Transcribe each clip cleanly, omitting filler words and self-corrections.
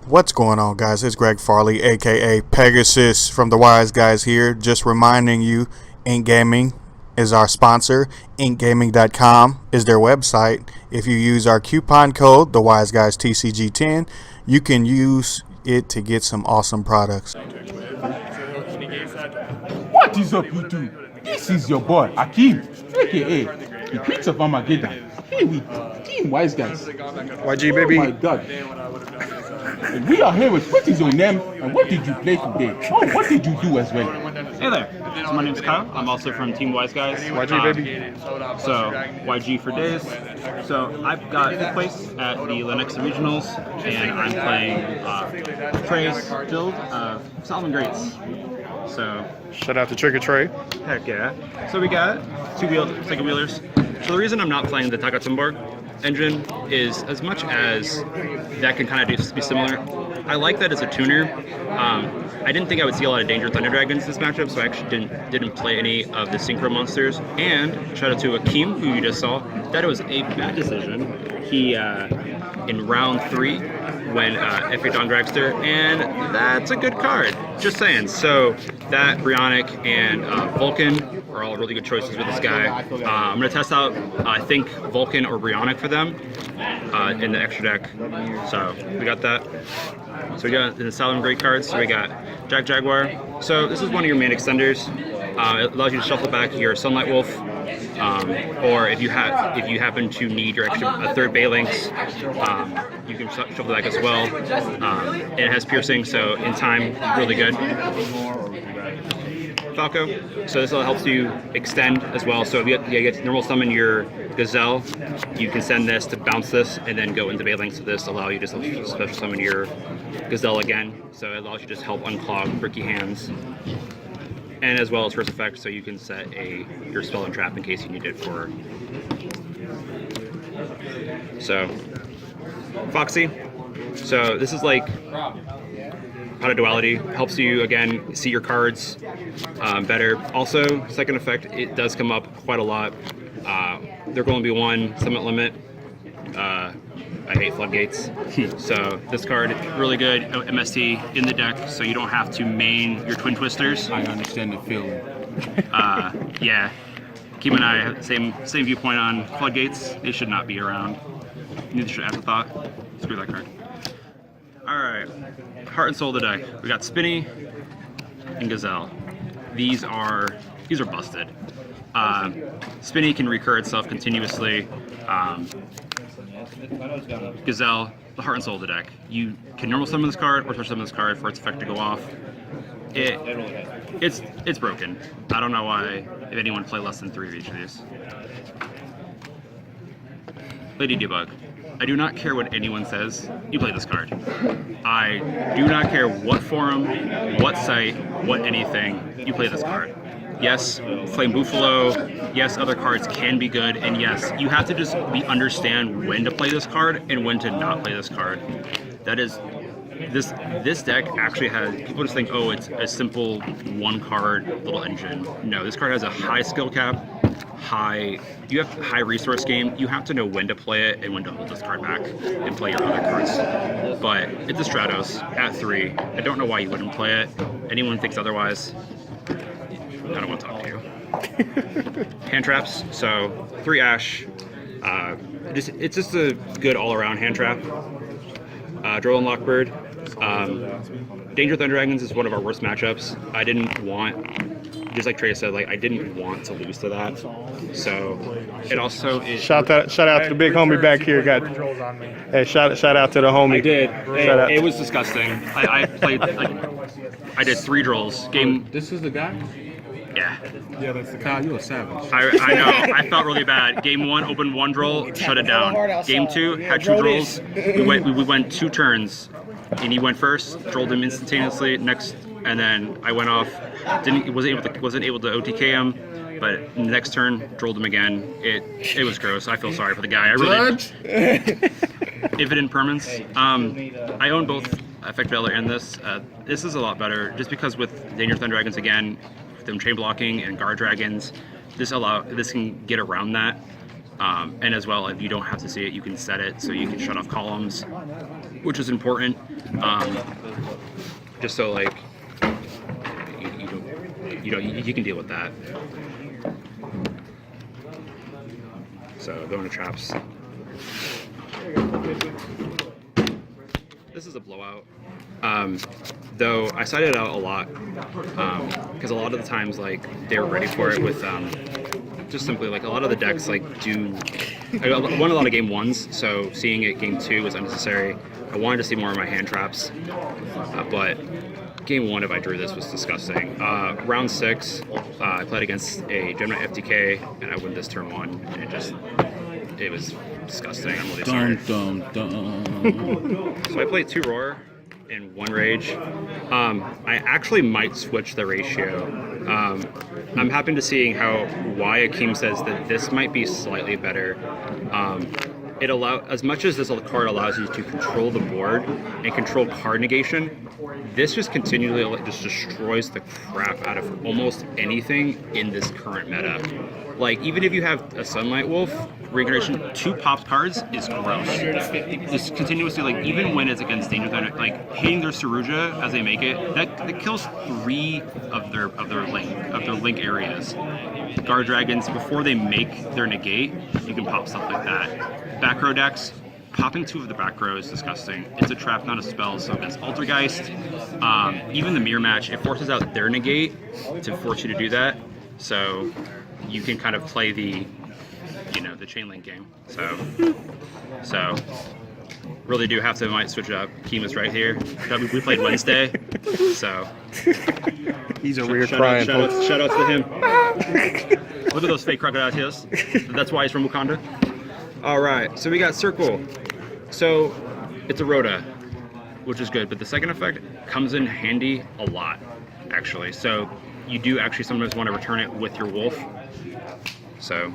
What's going on, guys? It's Greg Farley, aka Pegasus from the Wiseguys here. Just reminding you, Ink Gaming is our sponsor. InkGaming.com is their website. If you use our coupon code, the Wiseguys TCG10, you can use it to get some awesome products. What is up, YouTube? This is your boy Akeem, aka the Prince of Armageddon. Here with Team Wiseguys. YG, baby. Oh my God. And we are here with what is your name and what did you play today? Oh, what did you do as well? Hey there, so my name's Kyle. I'm also from Team Wiseguys. YG, baby. So, YG for days. So, I've got fifth place at the Lennox Regionals, and I'm playing Trey's build of Salamangreats. So, Shout out to Trick or Trey. heck yeah. So, we got two-wheel second wheelers. So, the reason I'm not playing the Takatsumbar engine is, as much as that can kind of be similar, I like that it's a tuner. I didn't think I would see a lot of Danger Thunder Dragons this matchup, so I actually didn't play any of the Synchro monsters. And shout out to Akeem, who you just saw. That was a bad decision. He in round 3 when F8 Dawn Dragster, and that's a good card. Just saying. So that Brionic and Vulcan are all really good choices with this guy. I'm gonna test out, I think, Vulcan or Brionic for them in the extra deck. So we got that. So we got in the Salamangreat cards. So we got Jaguar. So this is one of your main extenders. It allows you to shuffle back your Sunlight Wolf, or if you happen to need your a third Baylynx, you can shuffle back as well. And it has piercing, so in time, really good. Falco. So this helps you extend as well. So if you get to normal summon your Gazelle, you can send this to bounce this and then go into Baylynx. So this allow you to special summon your Gazelle again. So it allows you to just help unclog Bricky hands. And as well as first effect, so you can set your spell and trap in case you need it for. So Foxy. So this is like Pot of Duality, helps you again see your cards better. Also, second effect, it does come up quite a lot. They're going to be one summit limit. I hate floodgates. So this card is really good MST in the deck, so you don't have to main your Twin Twisters. I understand the feeling. Yeah, Keem and I have the same viewpoint on floodgates. They should not be around. Neither should Afterthought. Screw that card. Alright, Heart and Soul of the deck. We got Spinny and Gazelle. These are busted. Spinny can recur itself continuously. Gazelle, the Heart and Soul of the deck. You can normal summon this card or special summon this card for its effect to go off. It's broken. I don't know why if anyone play less than 3 of each of these. Lady Debug. I do not care what anyone says, you play this card. I do not care what forum, what site, what anything, you play this card. Yes, Flame Buffalo, yes, other cards can be good, and yes, you have to just understand when to play this card and when to not play this card. That is, this deck actually has, people just think, oh, it's a simple one card little engine. No, this card has a high skill cap, you have high resource game. You have to know when to play it and when to hold this card back and play your other cards. But it's a Stratos at 3. I don't know why you wouldn't play it. Anyone thinks otherwise, I don't want to talk to you. Hand traps. So 3 Ash. It's just a good all-around hand trap. Droll and Lockbird. Danger Thunder Dragons is one of our worst matchups. I didn't want, just like Trey said, I didn't want to lose to that. So it also is. Shout out to the big homie back here. Hey, shout out to the homie. I did. It was disgusting. I played I did 3 Drolls. This is the guy? Yeah. Yeah, that's the guy. You're a savage. I know. I felt really bad. Game 1, opened 1 Droll, shut it down. Game 2, had 2 Drolls. We went 2 turns, and he went first. Drolled him instantaneously. Next, and then I went off. Wasn't able to OTK him. But next turn, drolled him again. It was gross. I feel sorry for the guy. I really. Infinite Permanence. I own both Effect Veiler and this. This is a lot better, just because with Danger Thunder Dragons again, them chain blocking and guard dragons, this can get around that. And as well, if you don't have to see it, you can set it so you can shut off columns, which is important. Just so like you can deal with that. So going to traps. This is a blowout. Though I cited it out a lot because a lot of the times like they're ready for it with just simply like a lot of the decks like I won a lot of game 1s, so seeing it game 2 was unnecessary. I wanted to see more of my hand traps, but game 1 if I drew this was disgusting. Round 6, I played against a Gemini FTK and I won this turn 1, and it was disgusting. I'm really sorry. So I played 2 Roar and 1 Rage. I actually might switch the ratio. I'm happy to seeing why Akeem says that this might be slightly better. It as much as this card allows you to control the board and control card negation, this just continually just destroys the crap out of almost anything in this current meta. Like, even if you have a Sunlight Wolf, Reincarnation, 2 pops cards is gross. Just continuously, like, even when it's against Danger Thunder, like, hitting their Saruja as they make it, that kills 3 of their link areas. Guard Dragons, before they make their negate, you can pop stuff like that. Back row decks, popping 2 of the back row is disgusting. It's a trap, not a spell, so against Altergeist, even the Mirror Match, it forces out their negate to force you to do that. So you can kind of play the chain link game. So really do have to might switch it up. Kima's right here. We played Wednesday, so he's over here crying. Shout out to him. Look at those fake crocodile tears. That's why he's from Wakanda. All right, so we got Circle. So it's a Rhoda, which is good, but the second effect comes in handy a lot, actually. So you do actually sometimes want to return it with your wolf. So,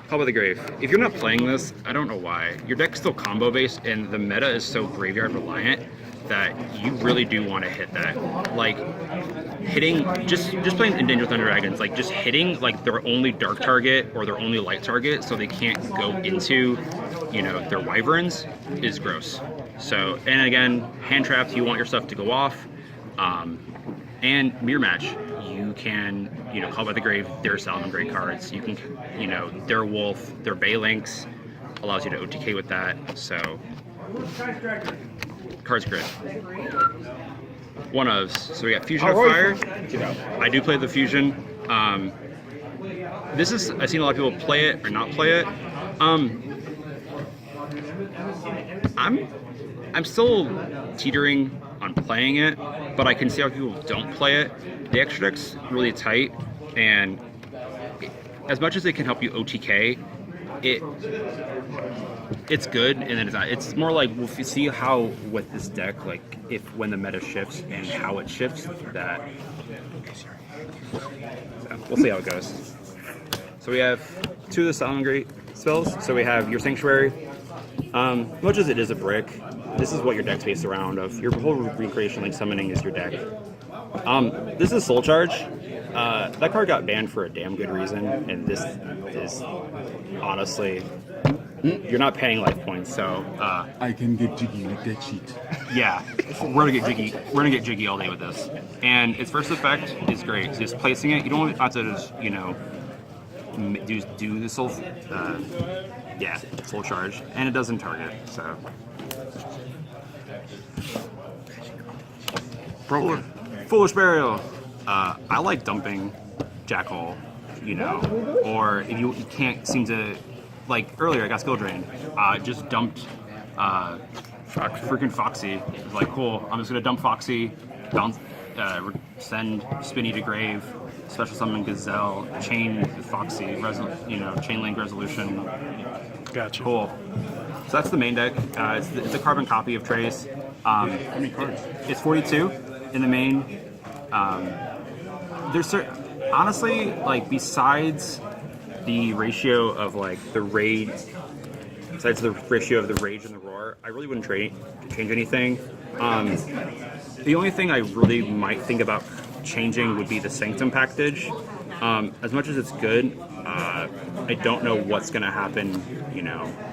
Call by the Grave. If you're not playing this, I don't know why. Your deck's still combo based, and the meta is so graveyard reliant that you really do want to hit that. Like, hitting, just playing Endangered Thunder Dragons, like just hitting like their only dark target or their only light target so they can't go into, their wyverns is gross. So, and again, hand traps, you want your stuff to go off. And Mirror Match, you can, Call by the Grave, their Salamangreat cards. You can, their Wolf, their Baylynx allows you to OTK with that. So, cards great. One ofs. So we got Fusion of Fire. I do play the Fusion. I've seen a lot of people play it or not play it. I'm still teetering on playing it, but I can see how people don't play it. The extra deck's really tight, and as much as it can help you OTK, it's good, and then it's not. It's more like we'll see how with this deck, like when the meta shifts and how it shifts, that. So we'll see how it goes. So we have 2 of the Salamangreat spells. So we have your Sanctuary. Much as it is a brick, this is what your deck's based around. Of your whole recreation, like summoning, is your deck. This is Soul Charge. That card got banned for a damn good reason, and this is honestly, you're not paying life points, so I can get jiggy with that shit. yeah, we're gonna get jiggy. We're gonna get jiggy all day with this. And its first effect is great. Just placing it, you don't have to just do the soul charge, and it doesn't target. So Foolish Burial. I like dumping Jackal, or if you can't seem to, like earlier I got skill drained, just dumped freaking Foxy. It's like, cool, I'm just gonna dump Foxy, bounce, send Spinny to grave, special summon Gazelle, chain Foxy, chain link resolution. Gotcha. Cool. So that's the main deck. It's a carbon copy of Trace. How many cards? It's 42 in the main. There's honestly, like, besides the ratio of like the raid, besides the ratio of the rage and the roar, I really wouldn't change anything. The only thing I really might think about changing would be the Sanctum package, As much as it's good, I don't know what's going to happen,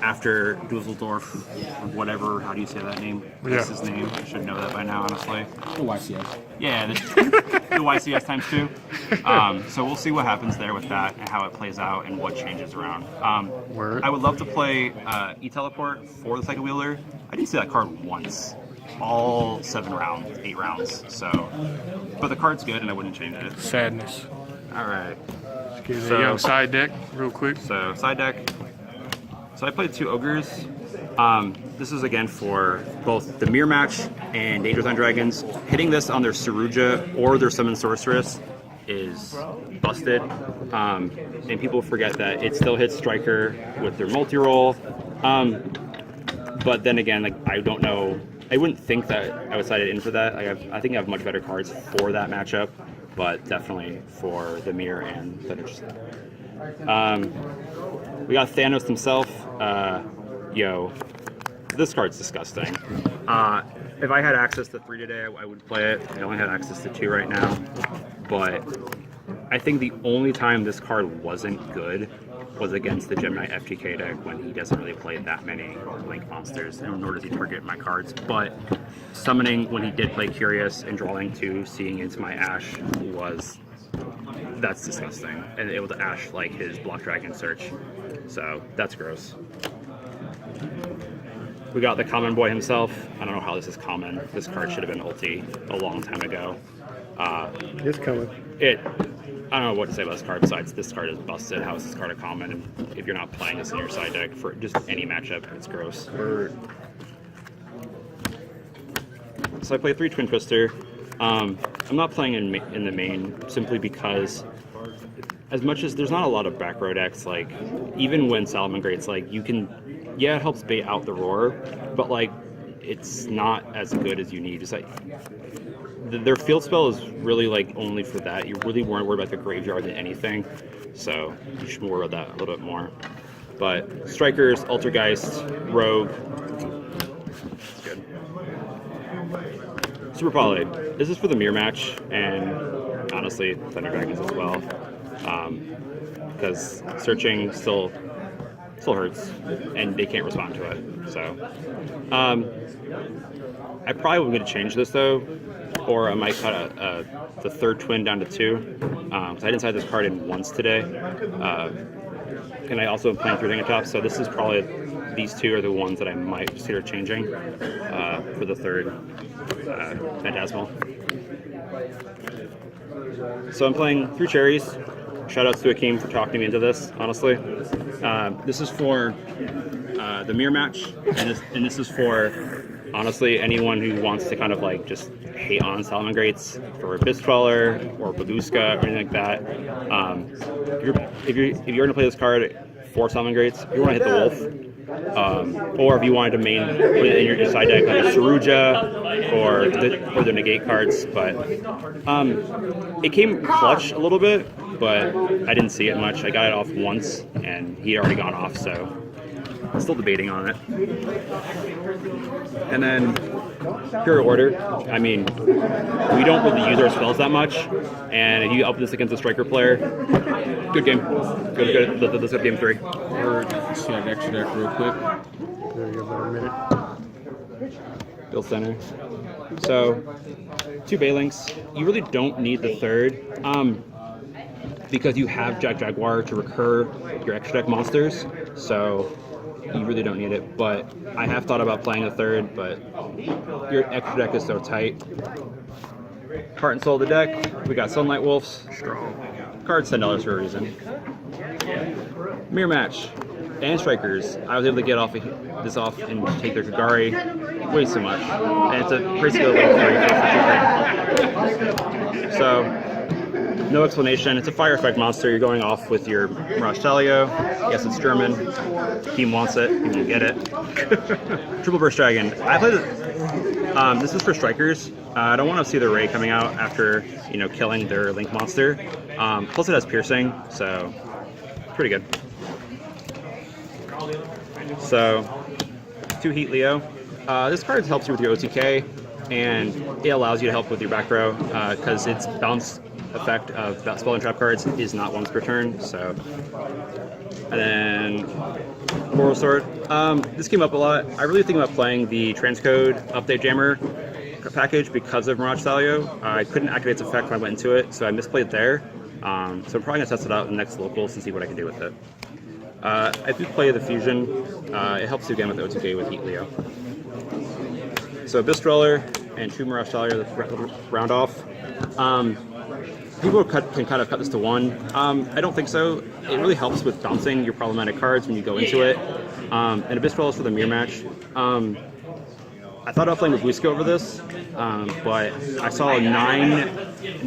after Dusseldorf, or whatever, how do you say that name? What's his name? I should know that by now, honestly. The YCS. Yeah, the YCS times 2. So we'll see what happens there with that and how it plays out and what changes around. I would love to play E-Teleport for the Psycho Wheeler. I didn't see that card once. All 8 rounds. So, but the card's good and I wouldn't change it. Sadness. All right. Okay, so, young side deck, real quick. So side deck. So I played 2 Ogres. This is again for both the Mirror Match and Dangerous on Dragons. Hitting this on their Saruja or their Summon Sorceress is busted. And people forget that it still hits Striker with their multi-roll. But then again, I don't know. I wouldn't think that I would slide it in for that. I think I have much better cards for that matchup, but definitely for the Mirror and Thunders. We got Thanos himself. This card's disgusting. If I had access to 3 today, I would play it. I only had access to 2 right now. But I think the only time this card wasn't good was against the Gemini FTK deck when he doesn't really play that many Link monsters, and nor does he target my cards. But summoning when he did play Curious and drawing 2, seeing into my Ash that's disgusting. And able to Ash his Block Dragon Search. So that's gross. We got the Common Boy himself. I don't know how this is common. This card should have been ulti a long time ago. It's coming. I don't know what to say about this card besides this card is busted. How is this card a common? And if you're not playing this in your side deck for just any matchup, it's gross. So I play 3 Twin Twister. I'm not playing in the main simply because as much as there's not a lot of back row decks, even when Salamangreat's you can, it helps bait out the roar, but it's not as good as you need. It's their field spell is really only for that. You really weren't worried about the graveyard than anything, so you should worry about that a little bit more. But Strikers, Altergeist, Rogue, it's good. Super Poly. This is for the Mirror Match and honestly Thunder Dragons as well, because searching still hurts and they can't respond to it. So I probably would going to change this though. Or I might cut the 3rd twin down to 2. Because I didn't side this card in once today. And I also am playing 3 Dingotops, so this is probably, these 2 are the ones that I might consider changing for the 3rd Phantasmal. So I'm playing 3 Cherries. Shoutouts to Akeem for talking me into this, honestly. This is for the Mirror Match, and this is for, honestly, anyone who wants to kind of just hate on Salamangreats for Abyss Dweller or Babuska or anything like that. If you're going to play this card for Salamangreats, if you want to hit the Wolf, or if you wanted to put it in your side deck like a Saruja or the negate cards, but it came clutch a little bit, but I didn't see it much. I got it off once and he had already gone off, so I'm still debating on it. And then Pure Order, I mean, we don't really use our spells that much, and if you up this against a striker player, good game. Good. Let's go game 3. Let's see our extra deck real quick. There you go, about a minute. Build center. So 2 Baylings. You really don't need the 3rd, because you have Jaguar to recur your extra deck monsters, so you really don't need it. But I have thought about playing a 3rd, but your extra deck is so tight. Heart and Soul of the deck, we got Sunlight Wolves. Strong. Card's $10 for a reason. Mirror Match and Strikers. I was able to get this off and take their Kagari. Way too much. And it's a basically a 2 So, no explanation. It's a fire effect monster. You're going off with your Mirage Talio. Yes, it's German. Team wants it. You won't get it. Triple Burst Dragon. I played it. This is for Strikers. I don't want to see the Ray coming out after killing their Link monster. Plus it has Piercing, so pretty good. So 2 Heat Leo. This card helps you with your OTK, and it allows you to help with your back row because it's bounce effect of that spell and trap cards is not once per turn. So, and then Moral Sword. This came up a lot. I really think about playing the Transcode Update Jammer package because of Mirage Thalio. I couldn't activate its effect when I went into it, so I misplayed there. So I'm probably gonna test it out in the next locals and see what I can do with it. I do play the Fusion. It helps you again with O2K with Heat Leo. So Abyss Dweller and 2 Mirage Thalio to round off. People can kind of cut this to 1. I don't think so. It really helps with bouncing your problematic cards when you go into it. And Abyss Dweller is for the mirror match. I thought about playing with Wiseguys over this, but I saw 9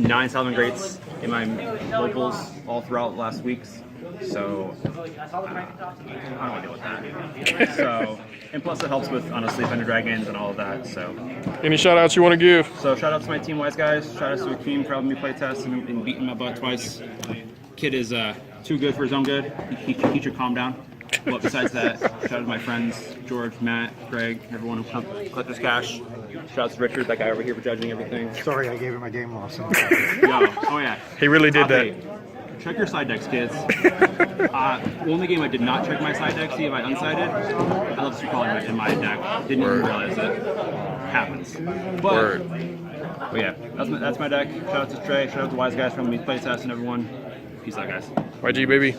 Salamangreats in my locals all throughout last week's. So I don't want to deal with that. So, and plus it helps with, honestly, Thunder Dragons and all of that. So, Any shout outs you want to give? so shout out to my team, Wiseguys. Shout out to Akeem for helping me play test and beating my butt twice. Kid is too good for his own good. He should calm down. But besides that, shout out to my friends, George, Matt, Greg, everyone who collectors cash. Shout out to Richard, that guy over here for judging everything. Sorry, I gave it my game loss. Yo, oh yeah. He really did Top that. 8. Check your side decks, kids. The only game I did not check my side deck, see if I unsided. I love to recall in my deck. Didn't even realize it. Happens. But yeah, that's my deck. Shout out to Trey. Shout out to Wiseguys from me playtest and everyone. Peace out, guys. YG, baby.